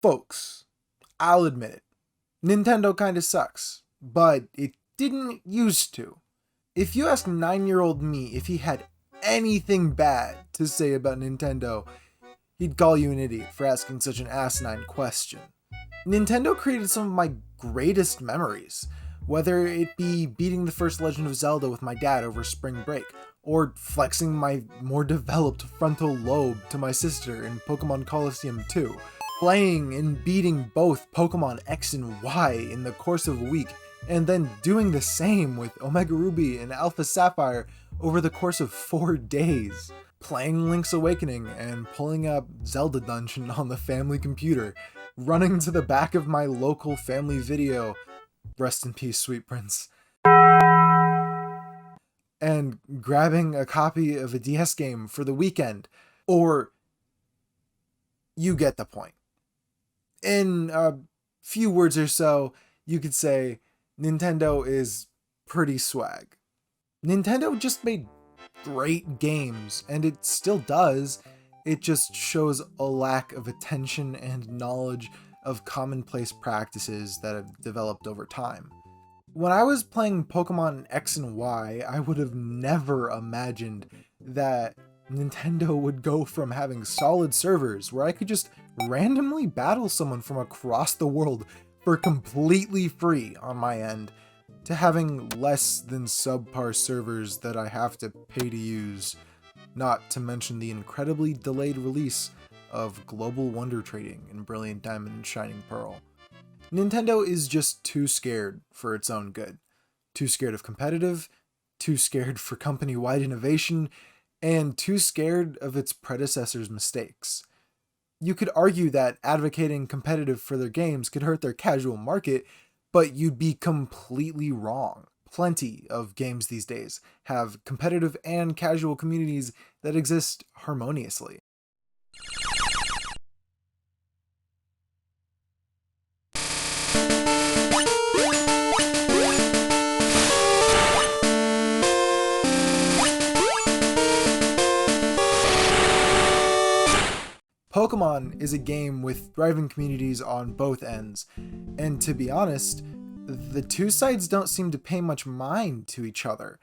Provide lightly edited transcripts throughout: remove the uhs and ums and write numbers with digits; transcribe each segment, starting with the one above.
Folks, I'll admit it. Nintendo kinda sucks, but it didn't used to. If you ask 9-year-old me if he had anything bad to say about Nintendo, he'd call you an idiot for asking such an asinine question. Nintendo created some of my greatest memories, whether it be beating the first Legend of Zelda with my dad over spring break, or flexing my more developed frontal lobe to my sister in Pokemon Colosseum 2, playing and beating both Pokemon X and Y in the course of a week, and then doing the same with Omega Ruby and Alpha Sapphire over the course of 4 days, playing Link's Awakening and pulling up Zelda Dungeon on the family computer, running to the back of my local family video, rest in peace, Sweet Prince, and grabbing a copy of a DS game for the weekend, or you get the point. In a few words or so, you could say Nintendo is pretty swag. Nintendo just made great games, and it still does. It just shows a lack of attention and knowledge of commonplace practices that have developed over time. When I was playing Pokemon X and Y, I would have never imagined that Nintendo would go from having solid servers where I could just randomly battle someone from across the world for completely free on my end, to having less than subpar servers that I have to pay to use, not to mention the incredibly delayed release of Global Wonder Trading in Brilliant Diamond and Shining Pearl. Nintendo is just too scared for its own good. Too scared of competitive, too scared for company-wide innovation, and too scared of its predecessors' mistakes. You could argue that advocating competitive for their games could hurt their casual market, but you'd be completely wrong. Plenty of games these days have competitive and casual communities that exist harmoniously. Pokemon is a game with thriving communities on both ends, and to be honest, the two sides don't seem to pay much mind to each other.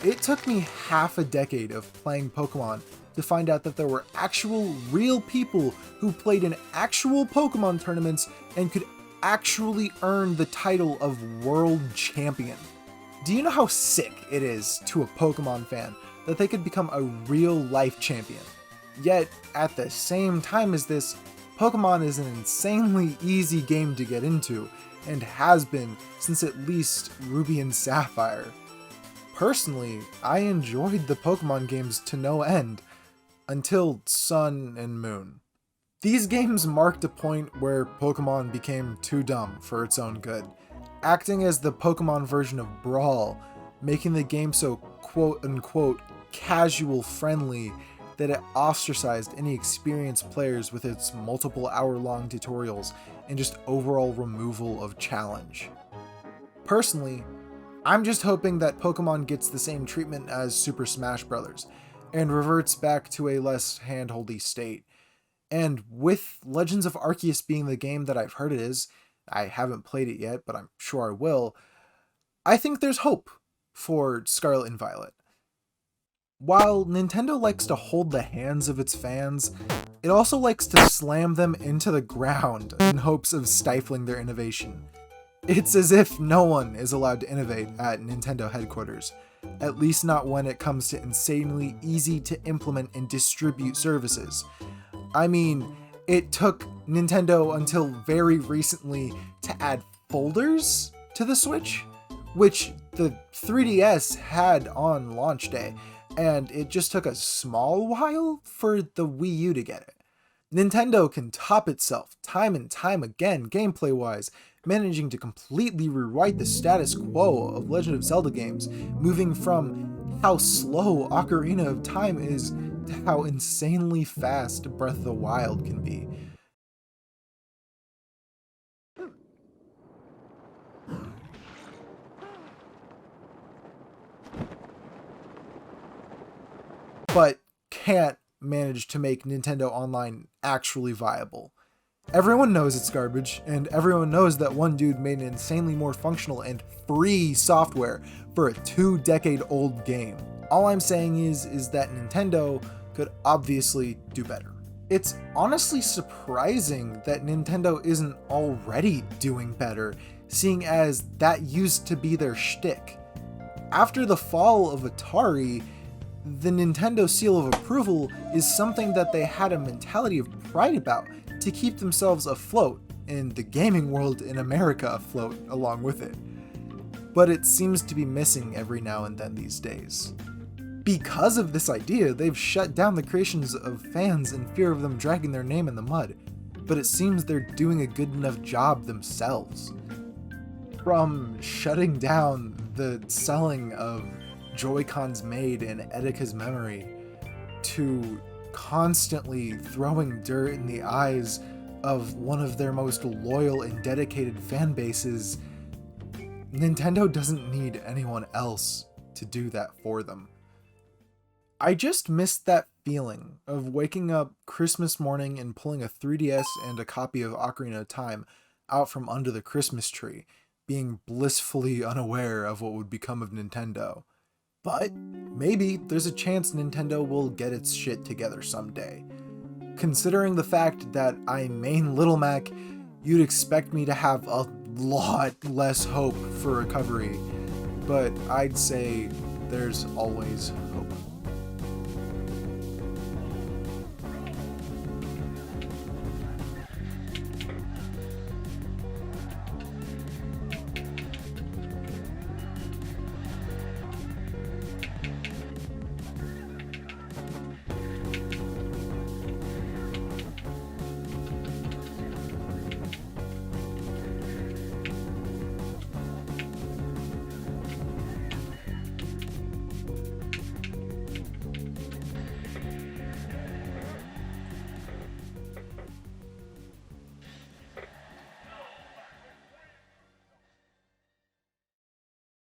It took me half a decade of playing Pokemon to find out that there were actual real people who played in actual Pokemon tournaments and could actually earn the title of World Champion. Do you know how sick it is to a Pokemon fan that they could become a real life champion? Yet, at the same time as this, Pokemon is an insanely easy game to get into, and has been since at least Ruby and Sapphire. Personally, I enjoyed the Pokemon games to no end, until Sun and Moon. These games marked a point where Pokemon became too dumb for its own good, acting as the Pokemon version of Brawl, making the game so quote-unquote casual friendly that it ostracized any experienced players with its multiple hour-long tutorials and just overall removal of challenge. Personally, I'm just hoping that Pokemon gets the same treatment as Super Smash Bros. And reverts back to a less handholdy state. And with Legends of Arceus being the game that I've heard it is, I haven't played it yet, but I'm sure I will, I think there's hope for Scarlet and Violet. While Nintendo likes to hold the hands of its fans, it also likes to slam them into the ground in hopes of stifling their innovation. It's as if no one is allowed to innovate at Nintendo headquarters, at least not when it comes to insanely easy to implement and distribute services. I mean, it took Nintendo until very recently to add folders to the Switch, which the 3DS had on launch day, and it just took a small while for the Wii U to get it. Nintendo can top itself time and time again gameplay-wise, managing to completely rewrite the status quo of Legend of Zelda games, moving from how slow Ocarina of Time is to how insanely fast Breath of the Wild can be. But can't manage to make Nintendo Online actually viable. Everyone knows it's garbage, and everyone knows that one dude made an insanely more functional and free software for a 2-decade-old game. All I'm saying is that Nintendo could obviously do better. It's honestly surprising that Nintendo isn't already doing better, seeing as that used to be their shtick. After the fall of Atari, the Nintendo seal of approval is something that they had a mentality of pride about to keep themselves afloat, and the gaming world in America afloat along with it. But it seems to be missing every now and then these days. Because of this idea, they've shut down the creations of fans in fear of them dragging their name in the mud, but it seems they're doing a good enough job themselves. From shutting down the selling of Joy-Cons made in Edica's memory, to constantly throwing dirt in the eyes of one of their most loyal and dedicated fan bases, Nintendo doesn't need anyone else to do that for them. I just missed that feeling of waking up Christmas morning and pulling a 3DS and a copy of Ocarina of Time out from under the Christmas tree, being blissfully unaware of what would become of Nintendo. But maybe there's a chance Nintendo will get its shit together someday. Considering the fact that I main Little Mac, you'd expect me to have a lot less hope for recovery, but I'd say there's always